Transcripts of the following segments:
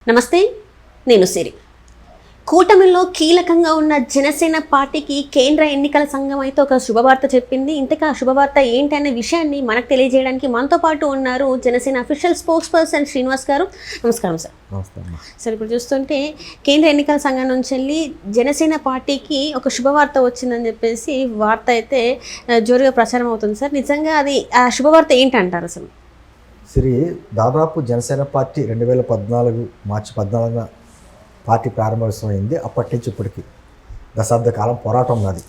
నమస్తే, నేను సిరి. కూటమిలో కీలకంగా ఉన్న జనసేన పార్టీకి కేంద్ర ఎన్నికల సంఘం అయితే ఒక శుభవార్త చెప్పింది. ఇంతకా శుభవార్త ఏంటి అనే విషయాన్ని మనకు తెలియజేయడానికి మనతో పాటు ఉన్నారు Janasena official spokes person Srinivas గారు. నమస్కారం సార్. సార్, ఇప్పుడు చూస్తుంటే కేంద్ర ఎన్నికల సంఘం నుంచి వెళ్ళి జనసేన పార్టీకి ఒక శుభవార్త వచ్చిందని చెప్పేసి వార్త అయితే జోరుగా ప్రచారం అవుతుంది సార్. నిజంగా అది ఆ శుభవార్త ఏంటంటారు అసలు? శ్రీ దాదాపు జనసేన పార్టీ 2014 మార్చి 14న పార్టీ ప్రారంభోత్సవమైంది. అప్పటి నుంచి ఇప్పటికి దశాబ్ద కాలం పోరాటం ఉన్నది.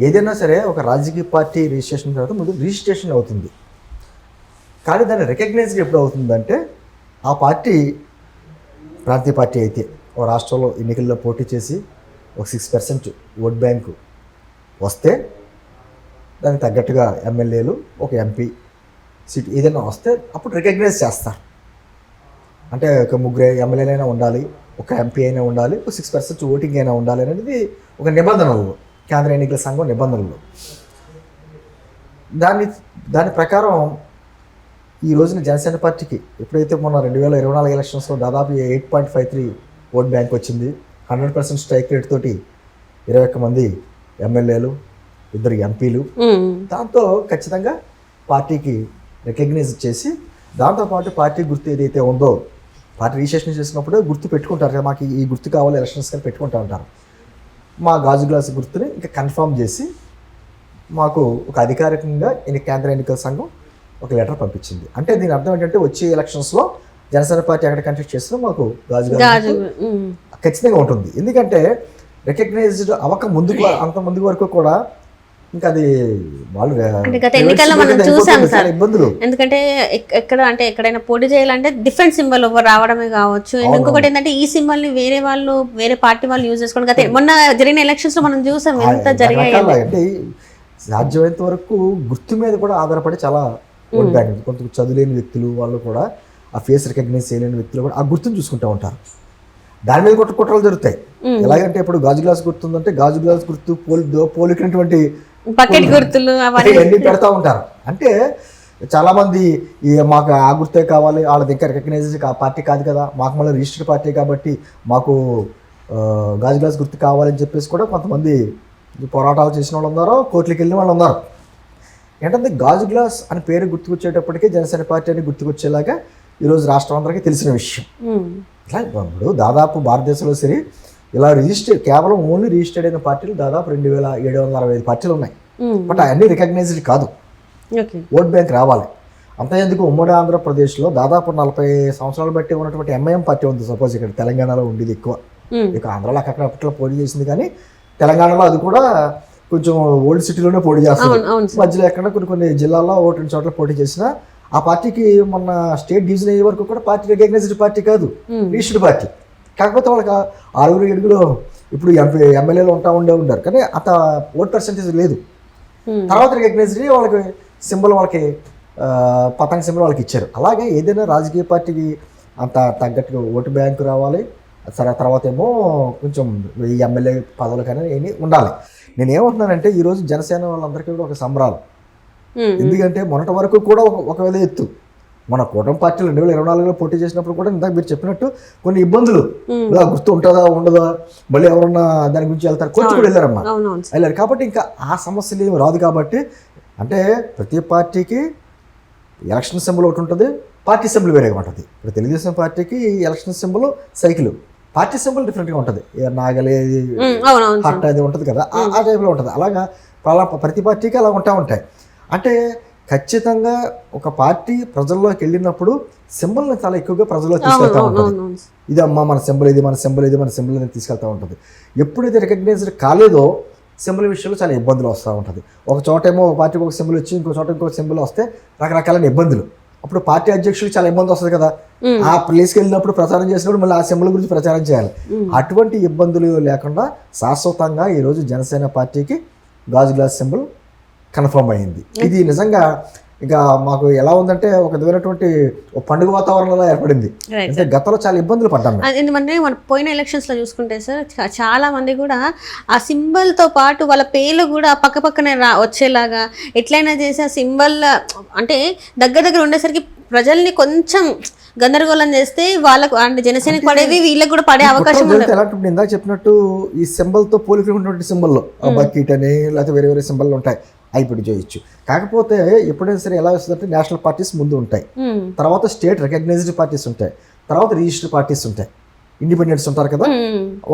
ఏదైనా సరే ఒక రాజకీయ పార్టీ రిజిస్ట్రేషన్ తర్వాత ముందు రిజిస్ట్రేషన్ అవుతుంది, కానీ దాన్ని రికగ్నైజ్ ఎప్పుడు అవుతుందంటే ఆ పార్టీ ప్రాంతీయ పార్టీ అయితే ఒక రాష్ట్రంలో ఎన్నికల్లో పోటీ చేసి ఒక 6% ఓట్ బ్యాంకు వస్తే దానికి తగ్గట్టుగా ఎమ్మెల్యేలు ఒక ఎంపీ సీట్ ఏదైనా వస్తే అప్పుడు రికగ్నైజ్ చేస్తారు. అంటే ఒక ముగ్గురు ఎమ్మెల్యేలైనా ఉండాలి, ఒక ఎంపీ అయినా ఉండాలి, ఒక 6% ఓటింగ్ అయినా ఉండాలి అనేది ఒక నిబంధనలు, కేంద్ర ఎన్నికల సంఘం నిబంధనలు. దాని ప్రకారం ఈ రోజున జనసేన పార్టీకి ఎప్పుడైతే మొన్న 2024 ఎలక్షన్స్లో దాదాపు 8.53 ఓట్ బ్యాంక్ వచ్చింది, 100% స్ట్రైక్ రేట్ తోటి 21 మంది ఎమ్మెల్యేలు, 2 ఎంపీలు, దాంతో ఖచ్చితంగా పార్టీకి రికగ్నైజ్ చేసి దాంతోపాటు పార్టీ గుర్తు ఏదైతే ఉందో పార్టీ రిజిస్ట్రేషన్ చేసినప్పుడు గుర్తు పెట్టుకుంటారు కదా, మాకు ఈ గుర్తు కావాలి ఎలక్షన్స్ కానీ పెట్టుకుంటూ ఉంటారు. మా గాజు గ్లాసు గుర్తుని ఇంకా కన్ఫర్మ్ చేసి మాకు ఒక అధికారికంగా కేంద్ర ఎన్నికల సంఘం ఒక లెటర్ పంపించింది. అంటే దీని అర్థం ఏంటంటే వచ్చే ఎలక్షన్స్లో జనసేన పార్టీ ఎక్కడ కంటెస్ట్ చేసినా మాకు గాజు గ్లాసు ఖచ్చితంగా ఉంటుంది. ఎందుకంటే రికగ్నైజ్డ్ అవ్వక ముందుకు అంత ముందు వరకు కూడా ఇంకా అది వాళ్ళు గత ఎన్నికల్లో మనం చూసాం సార్. ఇబ్బందులు ఎందుకంటే ఎక్కడైనా పోటీ చేయాలంటే డిఫరెంట్ సింబల్ రావడమే కావచ్చు. ఇంకొకటి ఏంటంటే ఈ సింబల్ ని వేరే పార్టీ వాళ్ళు యూజ్ చేసుకోవడం గత మొన్న జరిగిన ఎలక్షన్స్ లో మనం చూసాం ఎంత జరిగాయి. అంటే సాధ్యమైనంత వరకు గుర్తు మీద కూడా ఆధారపడి చాలా ఓట్ బ్యాంక్ కొంత చదువులేని వ్యక్తులు వాళ్ళు కూడా ఆ ఫేస్ రికగ్నైజ్ చేయలేని వ్యక్తులు కూడా ఆ గుర్తును చూసుకుంటూ ఉంటారు. దాని మీద కుట్రలు జరుగుతాయి. ఎలాగంటే ఇప్పుడు గాజు గ్లాస్ గుర్తుందంటే గాజు గ్లాస్ గుర్తు పోలికినటువంటి బకెట్ గుర్తులు అవన్నీ పెడతా ఉంటారు. అంటే చాలా మంది మాకు ఆ గుర్తే కావాలి, వాళ్ళ దగ్గర రికగ్నైజ్ పార్టీ కాదు కదా, మాకు మళ్ళీ రిజిస్టర్డ్ పార్టీ కాబట్టి మాకు గాజు గ్లాస్ గుర్తు కావాలని చెప్పేసి కూడా కొంతమంది పోరాటాలు చేసిన వాళ్ళు ఉన్నారు, కోర్టులకు వెళ్ళిన వాళ్ళు ఉన్నారు. ఏంటంటే గాజు గ్లాస్ అని పేరు గుర్తుకొచ్చేటప్పటికీ జనసేన పార్టీ అని గుర్తుకొచ్చేలాగా ఈరోజు రాష్ట్రం అందరికీ తెలిసిన విషయం. ఇట్లా ఇప్పుడు దాదాపు భారతదేశంలో సరే ఇలా కేవలం ఓన్లీ రిజిస్టర్డ్ అయిన పార్టీలు దాదాపు 2765 పార్టీలు ఉన్నాయి. బట్ అవన్నీ రికగ్నైజ్డ్ కాదు, ఓట్ బ్యాంక్ రావాలి. అంత ఎందుకు ఉమ్మడి ఆంధ్రప్రదేశ్లో దాదాపు 40 సంవత్సరాలు బట్టి ఉన్నటువంటి ఎంఐఎం పార్టీ ఉంది. సపోజ్ ఇక్కడ తెలంగాణలో ఉండేది ఎక్కువ, ఇక ఆంధ్రాలో అక్కడప్పట్లో పోటీ చేసింది, కానీ తెలంగాణలో అది కూడా కొంచెం ఓల్డ్ సిటీలోనే పోటీ చేస్తుంది. మధ్యలో ఎక్కడ కొన్ని జిల్లాల్లో 1-2 చోట్ల పోటీ చేసినా ఆ పార్టీకి మొన్న స్టేట్ డివిజన్ అయ్యే వరకు కూడా పార్టీ రికగ్నైజ్డ్ పార్టీ కాదు, రిజిస్టర్డ్ పార్టీ. కాకపోతే వాళ్ళకి 6-7 ఇప్పుడు ఎమ్మెల్యేలు ఉంటారు, కానీ అంత ఓట్ పర్సెంటేజ్ లేదు. తర్వాత రికగ్నైజ్డ్ వాళ్ళకి సింబల్, వాళ్ళకి పతంగ సింబల్ వాళ్ళకి ఇచ్చారు. అలాగే ఏదైనా రాజకీయ పార్టీకి అంత తగ్గట్టుగా ఓటు బ్యాంకు రావాలి. తర్వాత ఏమో కొంచెం ఈ ఎమ్మెల్యే పదవులు కానీ ఏమి ఉండాలి. నేనేమంటున్నానంటే ఈరోజు జనసేన వాళ్ళందరికీ కూడా ఒక సంబరాలు. ఎందుకంటే మొన్నటి వరకు కూడా ఒకవేళ ఎత్తు మన కూటమి పార్టీలు 2024లో పోటీ చేసినప్పుడు కూడా ఇందాక మీరు చెప్పినట్టు కొన్ని ఇబ్బందులు, గుర్తు ఉంటుందా ఉండదా, మళ్ళీ ఎవరన్నా దాని గురించి వెళ్తారు, కోర్టు కూడా వెళ్ళారు. కాబట్టి ఇంకా ఆ సమస్యలు ఏమి రాదు. కాబట్టి అంటే ప్రతి పార్టీకి ఎలక్షన్ సింబల్ ఒకటి ఉంటుంది, పార్టీ సింబల్ వేరేగా ఉంటుంది. ఇప్పుడు తెలుగుదేశం పార్టీకి election symbol cycle, party symbol డిఫరెంట్గా ఉంటుంది, నాగలి హట్ అది ఉంటుంది కదా, ఆ టైప్లో ఉంటుంది. అలాగా ప్రతి పార్టీకి అలా ఉంటాయి. అంటే ఖచ్చితంగా ఒక పార్టీ ప్రజల్లోకి వెళ్ళినప్పుడు సింబల్ని చాలా ఎక్కువగా ప్రజల్లో తీసుకెళ్తూ ఉంటుంది. ఇది అమ్మ మన సింబల్, ఇది మన సింబల్, ఇది మన సింబల్ అని తీసుకెళ్తూ ఉంటుంది. ఎప్పుడైతే రికగ్నైజ్డ్ కాలేదో సింబల్ విషయంలో చాలా ఇబ్బందులు వస్తూ ఉంటుంది. ఒక చోట ఏమో పార్టీకి ఒక సింబల్ వచ్చి ఇంకో చోట ఇంకో సింబల్ వస్తే రకరకాల ఇబ్బందులు. అప్పుడు పార్టీ అధ్యక్షులకు చాలా ఇబ్బంది వస్తుంది కదా, ఆ ప్లేస్కి వెళ్ళినప్పుడు ప్రచారం చేసినప్పుడు మళ్ళీ ఆ సింబల్ గురించి ప్రచారం చేయాలి. అటువంటి ఇబ్బందులు లేకుండా శాశ్వతంగా ఈరోజు జనసేన పార్టీకి గాజు గ్లాస్ సింబల్ కన్ఫర్మ్ అయ్యింది. ఇది నిజంగా ఇంకా మాకు ఎలా ఉందంటే ఒక విధమైనటువంటి పండుగ వాతావరణంలో ఏర్పడింది. అంటే గతంలో చాలా ఇబ్బందులు పడ్డాము. ఎందుకంటే మన పోయిన ఎలక్షన్స్లో చూసుకుంటే సార్ చాలా మంది కూడా ఆ సింబల్తో పాటు వాళ్ళ పేర్లు కూడా పక్కనే వచ్చేలాగా ఎట్లయినా చేసి ఆ సింబల్ అంటే దగ్గర ఉండేసరికి ప్రజల్ని కొంచెం గందరగోళం చేస్తే వాళ్ళకు అంటే జనసేనకు పడేవి వీళ్ళకి కూడా పడే అవకాశం కుట్రలు జరిగితే ఎలాంటి ఇందాక చెప్పినట్టు ఈ సింబల్తో పోలికటువంటి సింబల్లో బకెట్ అని లేకపోతే వేరే వేరే సింబల్ ఉంటాయి అవి ఇప్పుడు చేయొచ్చు. కాకపోతే ఎప్పుడైనా సరే ఎలా వస్తుందంటే నేషనల్ పార్టీస్ ముందు ఉంటాయి, తర్వాత స్టేట్ రికగ్నైజ్డ్ పార్టీస్ ఉంటాయి, తర్వాత రిజిస్టర్డ్ పార్టీస్ ఉంటాయి, ఇండిపెండెంట్స్ ఉంటారు కదా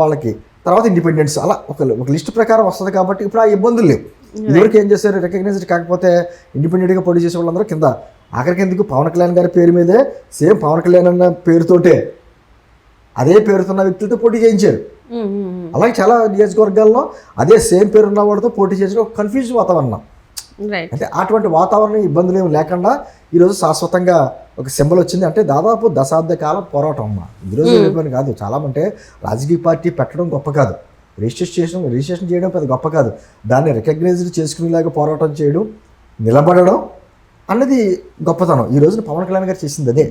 వాళ్ళకి, తర్వాత ఇండిపెండెంట్స్, అలా ఒక లిస్ట్ ప్రకారం వస్తుంది. కాబట్టి ఇప్పుడు ఆ ఇబ్బందులు లేవు. ఇదివరకు ఏం చేశారు, రికగ్నైజ్డ్ కాకపోతే ఇండిపెండెంట్గా పోటీ చేసే వాళ్ళందరూ కింద ఆఖరికి ఎందుకు పవన్ కళ్యాణ్ గారి పేరు మీదే సేమ్ పవన్ కళ్యాణ్ అన్న పేరుతోటే అదే పేరుతున్న వ్యక్తులతో పోటీ చేయించారు. అలాగే చాలా నియోజకవర్గాల్లో అదే సేమ్ పేరు ఉన్న వాడితో పోటీ చేసిన ఒక కన్ఫ్యూజ్ వాతావరణం. అంటే అటువంటి వాతావరణం ఇబ్బందులు ఏమి లేకుండా ఈరోజు శాశ్వతంగా ఒక సింబల్ వచ్చింది. అంటే దాదాపు దశాబ్ద కాలం పోరాటం అమ్మ. ఈరోజు అయిపోయింది కాదు. చాలా అంటే రాజకీయ పార్టీ పెట్టడం గొప్ప కాదు, రిజిస్ట్రేషన్ చేయడం పెద్ద గొప్ప కాదు, దాన్ని రికగ్నైజ్డ్ చేసుకునేలాగా పోరాటం చేయడం, నిలబడడం అన్నది గొప్పతనం. ఈ రోజున పవన్ కళ్యాణ్ గారు చేసింది అదే.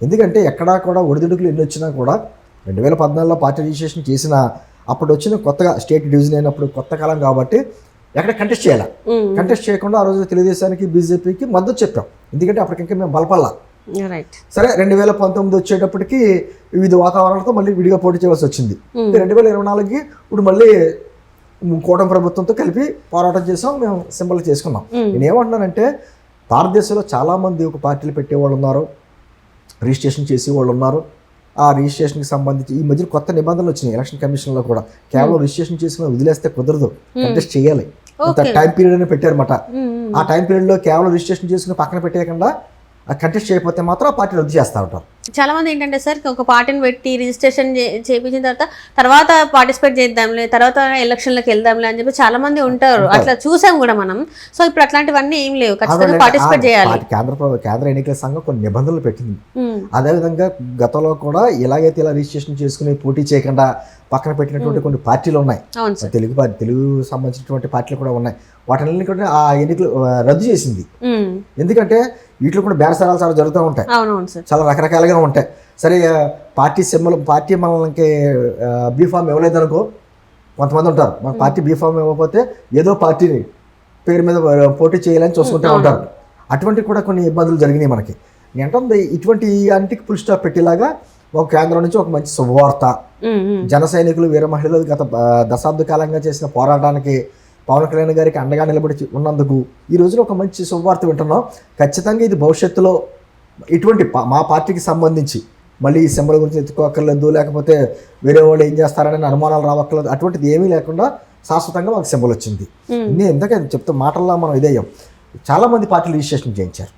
ఎందుకంటే ఎక్కడా కూడా ఒడిదుడుకులు ఎన్ని వచ్చినా కూడా 2014లో పార్టీ రిజిస్ట్రేషన్ చేసిన అప్పుడు వచ్చిన కొత్తగా స్టేట్ డివిజన్ అయినప్పుడు కొత్త కాలం కాబట్టి ఎక్కడ కంటెస్ట్ చేయాలి. కంటెస్ట్ చేయకుండా ఆ రోజు తెలుగుదేశానికి బీజేపీకి మద్దతు చెప్పాం. ఎందుకంటే అప్పటికింకా మేము బలపల్లా. సరే 2019 వచ్చేటప్పటికి వివిధ వాతావరణాలతో మళ్ళీ విడిగా పోటీ చేయవలసి వచ్చింది. 2024కి ఇప్పుడు మళ్ళీ కూటమి ప్రభుత్వంతో కలిపి పోరాటం చేసాం, మేము సింబల్ చేసుకున్నాం. నేను ఏమంటున్నానంటే భారతదేశంలో చాలామంది ఒక పార్టీలు పెట్టేవాళ్ళు ఉన్నారు, రిజిస్ట్రేషన్ చేసేవాళ్ళు ఉన్నారు. ఆ రిజిస్ట్రేషన్కి సంబంధించి ఈ మధ్య కొత్త నిబంధనలు వచ్చినాయి ఎలక్షన్ కమిషన్లో కూడా. కేవలం రిజిస్ట్రేషన్ చేసుకుని వదిలేస్తే కుదరదు, కంటెస్ట్ చేయాలి. ఇంత టైం పీరియడ్ అని పెట్టారన్నమాట. ఆ టైం పీరియడ్లో కేవలం రిజిస్ట్రేషన్ చేసుకుని పక్కన పెట్టేయకుండా కంటెస్ట్ చేయకపోతే మాత్రం ఆ పార్టీ రద్దు చేస్తూ ఉంటారు. చాలా మంది ఏంటంటే సార్ ఒక పార్టీని పెట్టి రిజిస్ట్రేషన్ చేయించిన తర్వాత పార్టిసిపేట్ చేద్దాంలే, తర్వాత ఎలక్షన్లకు వెళ్దాంలే అని చెప్పి చాలా మంది ఉంటారు. అట్లా చూసాం కూడా మనం. సో ఇప్పుడు అట్లాంటివన్నీ ఏం లేవు, ఖచ్చితంగా పార్టిసిపేట్ చేయాలి. కేంద్ర ఎన్నికల సంఘం కొన్ని నిబంధనలు పెట్టింది. అదేవిధంగా గతంలో కూడా ఎలాగైతే ఇలా రిజిస్ట్రేషన్ చేసుకుని పోటీ చేయకుండా పక్కన పెట్టినటువంటి కొన్ని పార్టీలు ఉన్నాయి, తెలుగు సంబంధించినటువంటి పార్టీలు కూడా ఉన్నాయి. వాటిని కూడా ఆ ఎన్నికలు రద్దు చేసింది. ఎందుకంటే వీటిలో కూడా బేరసారాలు చాలా జరుగుతూ ఉంటాయి, చాలా రకరకాలుగా ఉంటాయి. సరే పార్టీ సింబల్, పార్టీ మనకి బీఫామ్ ఇవ్వలేదనుకో, కొంతమంది ఉంటారు మన పార్టీ బీఫామ్ ఇవ్వకపోతే ఏదో పార్టీని పేరు మీద పోటీ చేయాలని చూసుకుంటూ ఉంటారు. అటువంటి కూడా కొన్ని ఇబ్బందులు జరిగినాయి మనకి. ఏంటంటే ఇటువంటి అంటికి ఫుల్ స్టాప్ పెట్టేలాగా ఒక కేంద్రం నుంచి ఒక మంచి శుభవార్త. జన సైనికులు, వీర మహిళలు గత దశాబ్ద కాలంగా చేసిన పోరాటానికి పవన్ కళ్యాణ్ గారికి అండగా నిలబడి ఉన్నందుకు ఈ రోజున ఒక మంచి శుభవార్త వింటున్నాం. ఖచ్చితంగా ఇది భవిష్యత్తులో ఇటువంటి మా పార్టీకి సంబంధించి మళ్ళీ ఈ సింబల్ గురించి ఎత్తుకోక్కర్లేదు, లేకపోతే వేరే వాళ్ళు ఏం చేస్తారని అనుమానాలు రావక్కర్లేదు. అటువంటిది ఏమీ లేకుండా శాశ్వతంగా మాకు సింబల్ వచ్చింది. నేను ఎందుకంటే చెప్తే మాటల్లో మనం ఇదేయం. చాలామంది పార్టీలు రిజిస్ట్రేషన్ చేయించారు,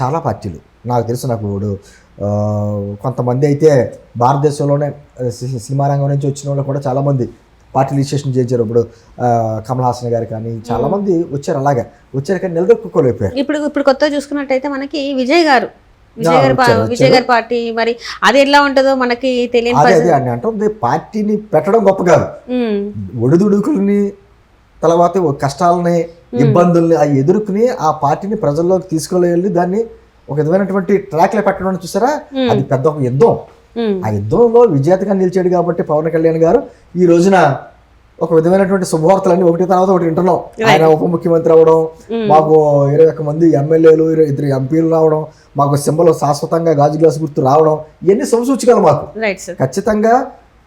చాలా పార్టీలు. నాకు తెలుసు, నాకు కొంతమంది అయితే భారతదేశంలోనే సినిమా రంగం నుంచి వచ్చిన వాళ్ళు కూడా చాలామంది పార్టీ రిజిస్ట్రేషన్ చేయించారు. ఇప్పుడు కమల్ హాసన్ గారు కానీ చాలామంది వచ్చారు. అలాగే వచ్చారు కానీ నిలదొక్కుకోలేకపోయారు. ఇప్పుడు కొత్తగా చూసుకున్నట్టయితే మనకి విజయ్ గారి పార్టీ, మరి అది ఎట్లా ఉంటుందో మనకి తెలియదు. అదే అని అంటే పార్టీని పెట్టడం గొప్ప కాదు, ఒడిదుడుకుల్ని తర్వాత కష్టాలని ఇబ్బందుల్ని అవి ఎదుర్కొని ఆ పార్టీని ప్రజల్లోకి తీసుకెళ్ళి దాన్ని ఒక విధమైనటువంటి ట్రాక్లో పెట్టడం చూసారా, అది పెద్ద ఒక యుద్ధం. ఆ యుద్ధంలో విజేతగా నిలిచాడు కాబట్టి పవన్ కళ్యాణ్ గారు ఈ రోజున ఒక విధమైనటువంటి శుభవార్తలన్నీ ఒకటి తర్వాత ఒకటి వింటున్నాం. ఆయన ఉప ముఖ్యమంత్రి అవడం, మాకు 21 మంది ఎమ్మెల్యేలు, 2 ఎంపీలు రావడం, మాకు సింబల్ శాశ్వతంగా గాజు గ్లాస్ గుర్తు రావడం, ఇవన్నీ శుభసూచికలు మాకు. ఖచ్చితంగా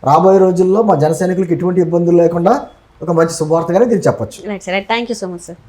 రాబోయే రోజుల్లో మా జన సైనికులకు ఎటువంటి ఇబ్బందులు లేకుండా ఒక మంచి శుభవార్తగానే దీన్ని చెప్పొచ్చు. Thank you so much sir.